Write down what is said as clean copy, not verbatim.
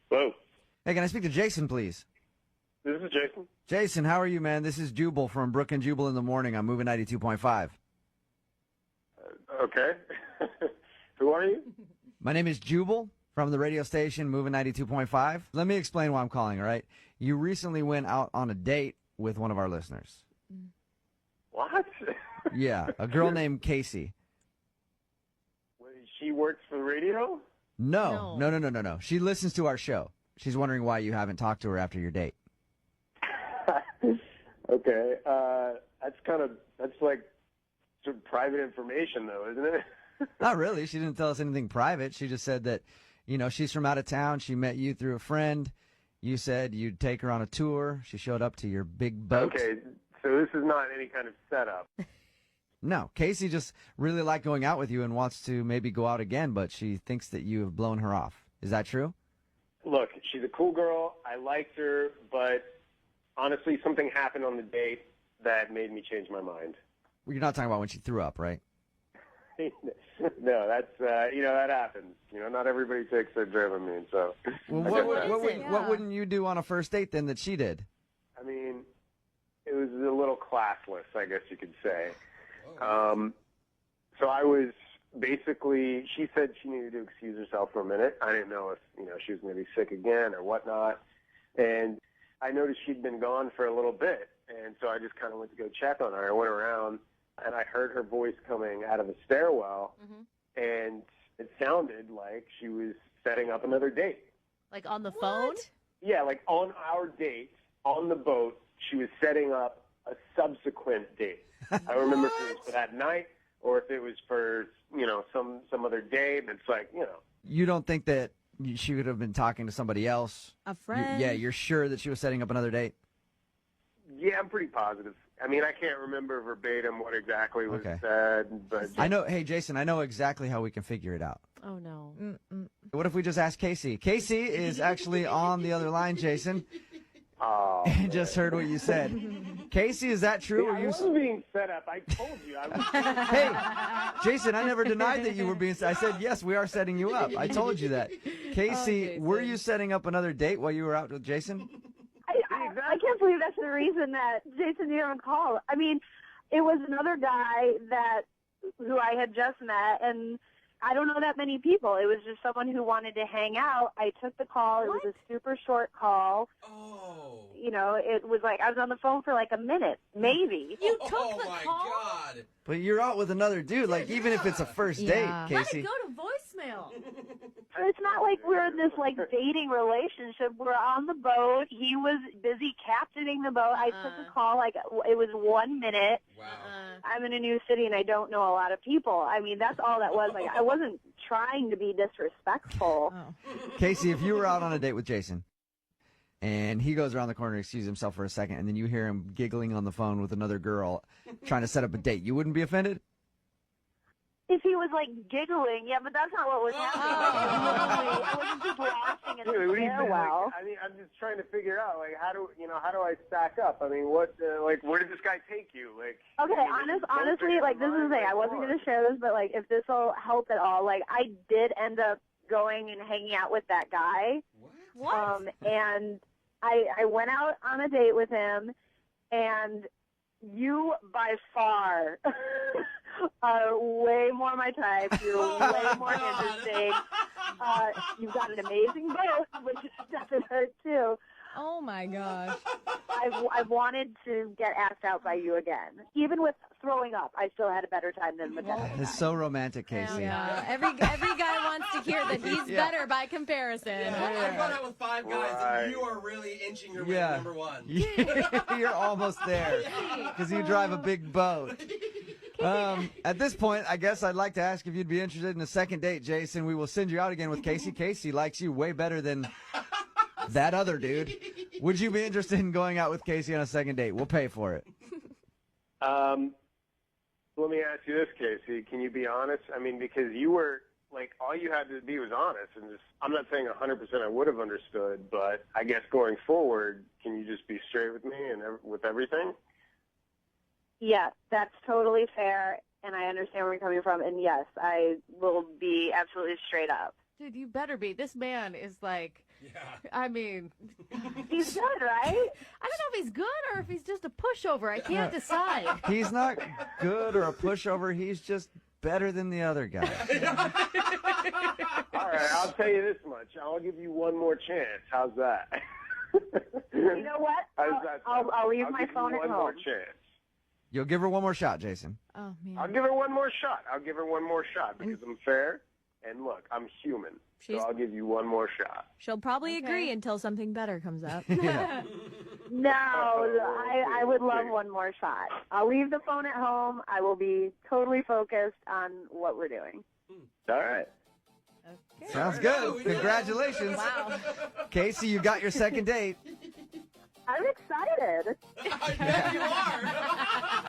Hello. Hey, can I speak to Jason, please? This is Jason. Jason, how are you, man? This is Jubal from Brook and Jubal in the Morning. I'm moving 92.5. Okay. Who are you? My name is Jubal from the radio station Moving 92.5. Let me explain why I'm calling, all right? You recently went out on a date with one of our listeners. What? Yeah, a girl named Casey. She works for the radio? No. She listens to our show. She's wondering why you haven't talked to her after your date. Okay. That's like some private information, though, isn't it? Not really. She didn't tell us anything private. She just said that, she's from out of town. She met you through a friend. You said you'd take her on a tour. She showed up to your big boat. Okay, so this is not any kind of setup. No, Casey just really liked going out with you and wants to maybe go out again, but she thinks that you have blown her off. Is that true? Look, she's a cool girl. I liked her, but honestly, something happened on the date that made me change my mind. Well, you're not talking about when she threw up, right? No, that's, that happens. Not everybody takes their Dramamine, so. Well, what wouldn't you do on a first date then that she did? I mean, it was a little classless, I guess you could say. So I was basically, she said she needed to excuse herself for a minute. I didn't know if, she was going to be sick again or whatnot. And I noticed she'd been gone for a little bit. And so I just kind of went to go check on her. I went around and I heard her voice coming out of the stairwell. Mm-hmm. And it sounded like she was setting up another date. Like on the phone? Yeah, like on our date, on the boat, she was setting up a subsequent date. I don't remember if it was for that night or if it was for, some other day. But it's like, You don't think that she would have been talking to somebody else? A friend? You're sure that she was setting up another date? Yeah, I'm pretty positive. I mean, I can't remember verbatim what exactly was said, but I know. Hey, Jason, I know exactly how we can figure it out. Oh, no. What if we just ask Casey? Casey is actually on the other line, Jason. Oh, I just heard what you said. Casey, is that true? I wasn't being set up. I told you. Hey, Jason, I never denied that you were being. I said, yes, we are setting you up. I told you that. Casey, were you setting up another date while you were out with Jason? I can't believe that's the reason that Jason didn't call. I mean, it was another guy who I had just met, and I don't know that many people. It was just someone who wanted to hang out. I took the call. It was a super short call. Oh. It was like I was on the phone for like a minute, maybe. You took the call? Oh, my God. But you're out with another dude. Like, even if it's a first date, Let Casey. it go to voicemail. It's not like we're in this like dating relationship. We're on the boat. He was busy captaining the boat. I took a call. Like it was 1 minute. Wow. I'm in a new city and I don't know a lot of people. I mean, that's all that was. Like I wasn't trying to be disrespectful. Casey, if you were out on a date with Jason and he goes around the corner to excuse himself for a second and then you hear him giggling on the phone with another girl trying to set up a date, you wouldn't be offended? If he was like giggling, yeah, but that's not what was happening. I wasn't just laughing at the stairwell. I mean, I'm just trying to figure out, like, how do I stack up? I mean, what, where did this guy take you? Like, okay, honestly, like, this is the thing. I wasn't going to share this, but, like, if this will help at all, like, I did end up going and hanging out with that guy. What? And I went out on a date with him, and you, by far, are way more my type. You're way more interesting. You've got an amazing boat, which doesn't hurt, too. Oh, my gosh. I've wanted to get asked out by you again. Even with throwing up, I still had a better time than with that. It's so romantic, Casey. Yeah. Every guy wants to hear that he's better by comparison. I've gone out with 5 guys, and you are really inching your way to number 1. You're almost there because you drive a big boat. At this point, I guess I'd like to ask if you'd be interested in a second date, Jason. We will send you out again with Casey. Casey likes you way better than that other dude. Would you be interested in going out with Casey on a second date? We'll pay for it. Let me ask you this, Casey. Can you be honest? I mean, because you were, like, all you had to be was honest. And just, I'm not saying 100% I would have understood, but I guess going forward, can you just be straight with me and with everything? Yeah, that's totally fair, and I understand where you're coming from. And yes, I will be absolutely straight up. Dude, you better be. This man is like, I mean, He's good, right? I don't know if he's good or if he's just a pushover. I can't decide. He's not good or a pushover. He's just better than the other guy. All right, I'll tell you this much. I'll give you one more chance. How's that? You know what? How's that sound? I'll leave I'll my give you phone at one more home. chance. You'll give her one more shot, Jason. Oh, man. I'll give her one more shot. Because I'm fair. And look, I'm human. She's- So I'll give you one more shot. She'll probably Okay. agree until something better comes up. No, I would love one more shot. I'll leave the phone at home. I will be totally focused on what we're doing. All right. Okay. Sounds good. Congratulations. Wow. Casey, you got your second date. I'm excited. Yeah, you are.